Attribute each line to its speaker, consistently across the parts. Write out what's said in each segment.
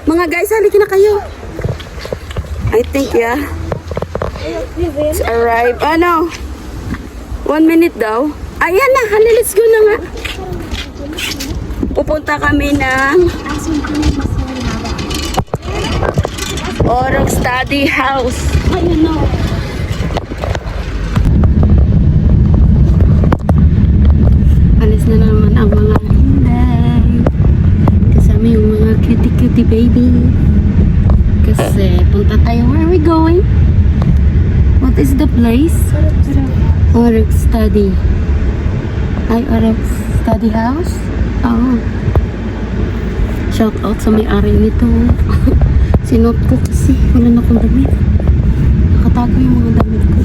Speaker 1: Mga guys, halika na kayo. I think, yeah. It's arrived. Ano? 1 minute daw. Ayan na, let's go na nga. Pupunta kami ng Orok Study House. Ayun na. Alis na naman ang mga hinday. Kasama yung mga cutie baby. Kasi punta tayo. Where are we going? What is the place? Orok Study. Ay, Orok Study House? Oh. Shout out sa may-ari nito. Sinot ko kasi wala na akong damit. Nakatago yung mga damit ko.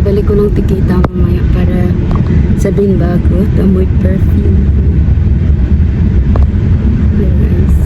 Speaker 1: Ibalik ko ng tikita mamaya para sabihin bago. Amoy perfume. Nice.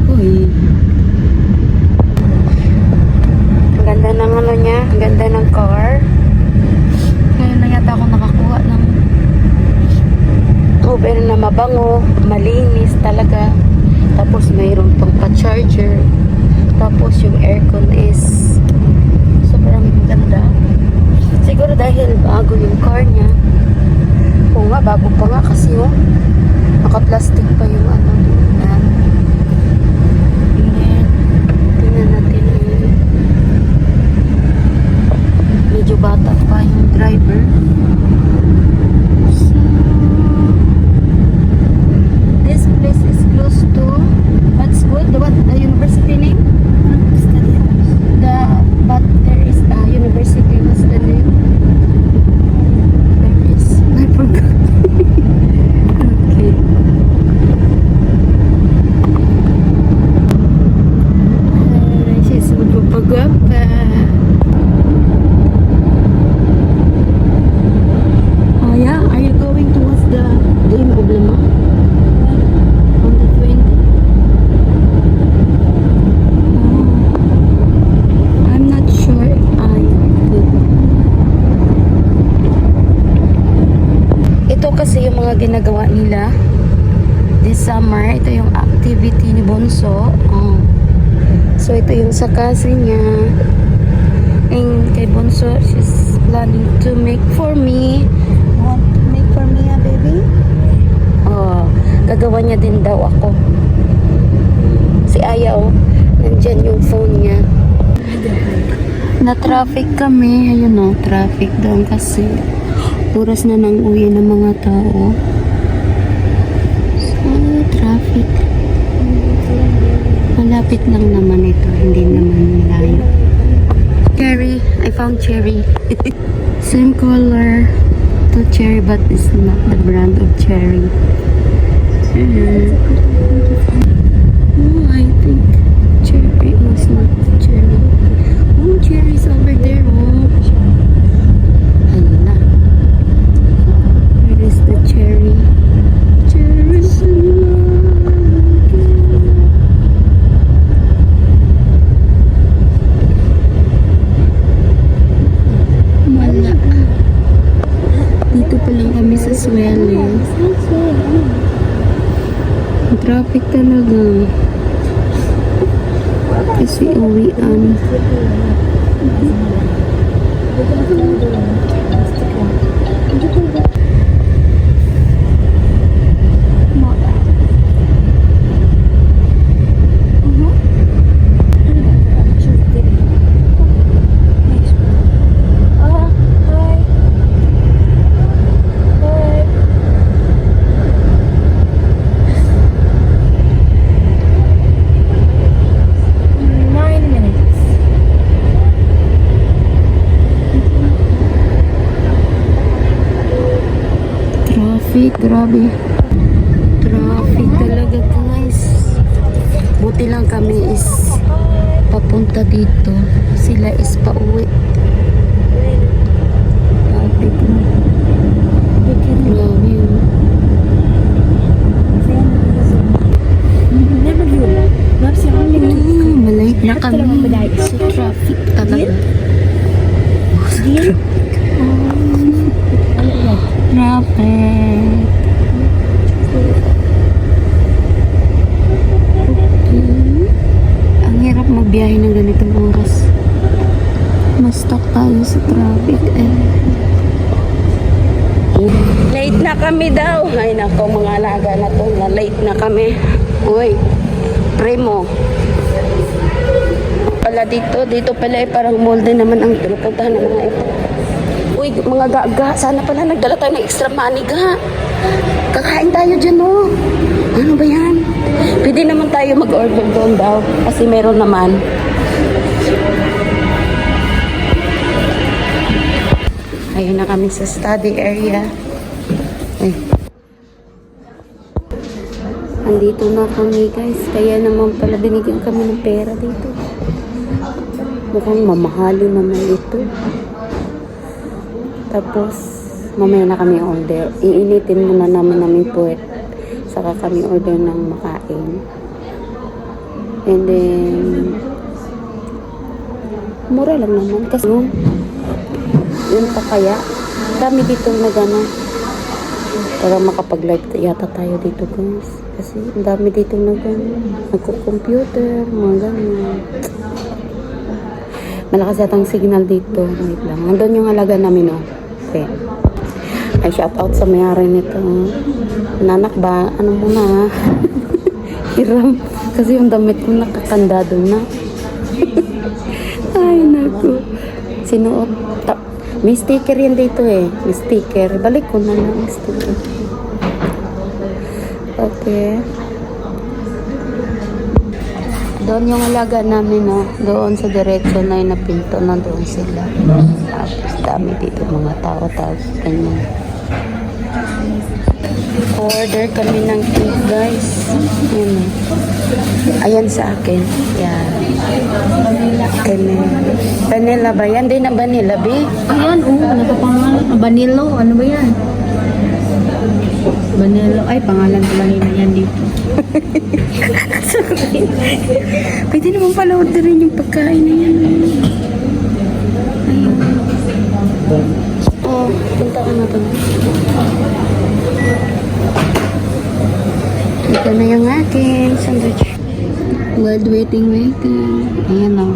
Speaker 1: Hoy. Ang ganda ng ano niya. Ang ganda ng car. Ngayon na yata ako nakakuha ng Uber na mabango, malinis talaga. Tapos mayroon pang pa-charger. Tapos yung aircon is sobrang ganda. Siguro dahil bago yung car niya. Oo nga, bago pa nga kasi yung naka-plastic pa yung ano. Yan. Tingnan natin yung medyo bata pa yung driver. This place is close to what's good? What the university name? But there is a university. What's the name? There is. I forgot. Okay. She's magpapagwapa. Oh yeah, are you going towards the game of Lima? Kasi yung mga ginagawa nila this summer, ito yung activity ni Bonso. So ito yung sakasi niya, and kay Bonso, she's planning to make for me. Want to make for me, baby? Gagawa niya din daw ako. Si Ayaw, nandyan yung phone niya. Na traffic kami, ayun traffic doon kasi oras na nang uwi ng mga tao. So, traffic. Malapit lang naman ito. Hindi naman malayo. Cherry. I found cherry. Same color to cherry but it's not the brand of cherry. Oh, I think cherry was not cherry. Oh, cherry is over there. Oh. Hala. Is the cherry. Cherries in Mala. Dito pa lang kami sa Swelling. Traffic talaga. Kasi uwian. Grabe. Traffic talaga guys. Buti lang kami is papunta dito. Sila is pauwi. Traffic. Grabe yun. Malate na kami. So traffic talaga. Traffic. kami daw. Ay nako, mga alaga na to. Na late na kami. Uy, primo. Pala dito pala parang mall din naman ang pinupuntahan ng mga ito. Uy, mga gaga, sana pala nagdala tayo ng extra money ga. Kakain tayo dyan, oh. Ano ba yan? Pwede naman tayo mag-order doon daw. Kasi meron naman. Ayun na kami sa study area. Ay. Andito na kami, guys. Kaya naman pala binigyan kami ng pera dito. Mukhang mamahalin naman ito. Tapos, mamaya na kami order. Iinitin muna namin puwet. Saka kami order ng makain. And then, mura lang naman. Kasi yun pa kaya. Dami dito na gano'n. Para makapag-live yata tayo dito, guys. Kasi ang dami dito na gano'n. Nagko-computer, mga gano'n. Malakas yatang signal dito. Wait lang. Nandun yung halaga namin, oh. Okay. Ay, shout out sa mayari nito. Nanak ba? Ano muna? Hiram. Kasi yung damit ko nakakandado na. Ay, naku. Sinuot. May sticker yan dito eh. May sticker. Balik ko na lang ang sticker. Okay. Doon yung alaga namin, no? Doon sa diretso na yung napinto na doon sila. Tapos dami dito mga tao. Tapos ganyan. Order kami ng cake, guys. Ayan. Ayan sa akin. Yan. Vanilla ba yan? Di na vanilla, B?
Speaker 2: Ayan, nakapangalan. Vanillo, ano ba yan? Vanillo, ay pangalan pala nila yan dito.
Speaker 1: Pwede naman pala orderin yung pagkain na yan. Ayun. Oh, punta ka na doon. Ito na yung aking sandwich. While waiting. Ayan o.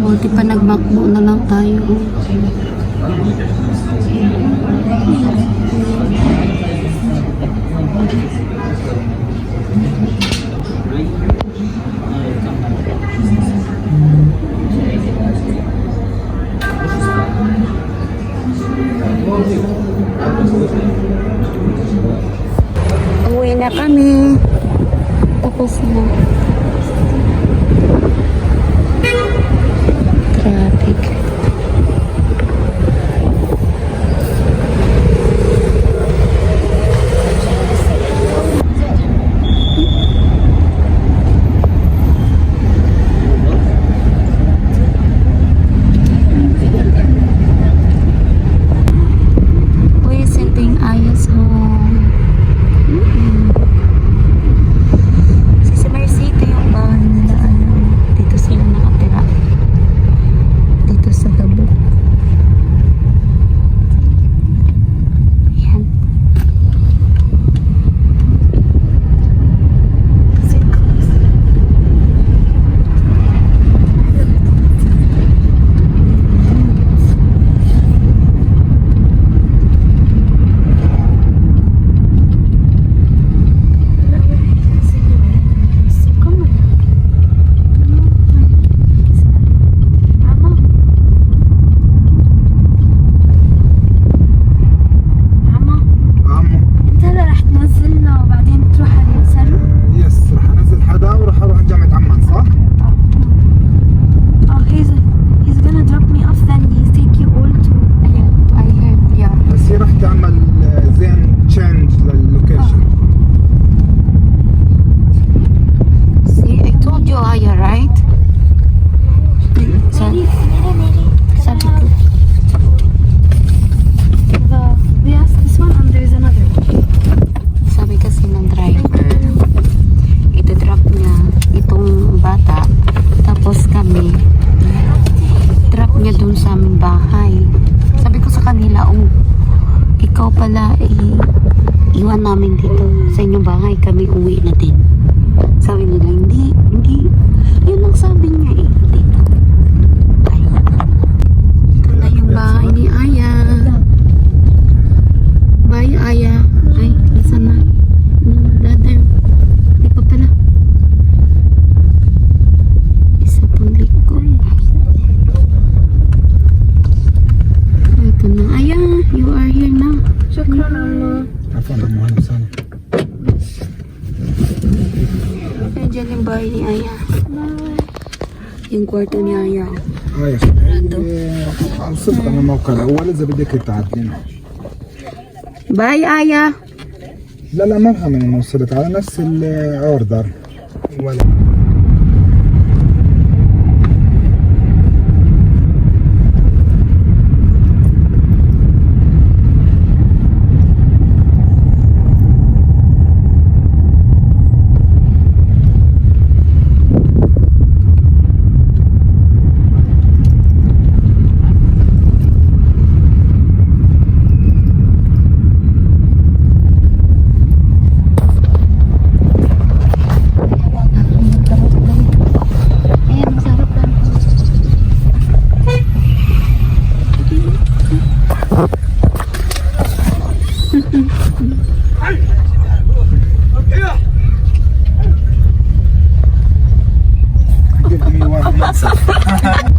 Speaker 1: Buti pa nagmakbo na lang tayo. Uwi na kami. Tapos na. Traffic. iwan namin dito sa inyong bahay, kami uwi na din. Sabi nila, hindi. Yun ang sabi niya eh, dito. Ay, ito na yung bahay ni Aya. Bye, Aya. Ay, isa na. Dati, di pa pala. Isa pang liko. Ito na. Aya, you are here now.
Speaker 2: Shukran, Amma.
Speaker 3: عفوا عمو اهلا وسهلا.
Speaker 1: Ayan dyan yung bahay ni Aya. Yung kwarto ni Aya.
Speaker 3: يا شباب وصلت انا الموقع الاول اذا بدك تعدين.
Speaker 1: Bye, Aya.
Speaker 3: لا ما فهم اني وصلت على نفس الاوردر ولا
Speaker 1: Ayan, masarap lang.
Speaker 3: give me one.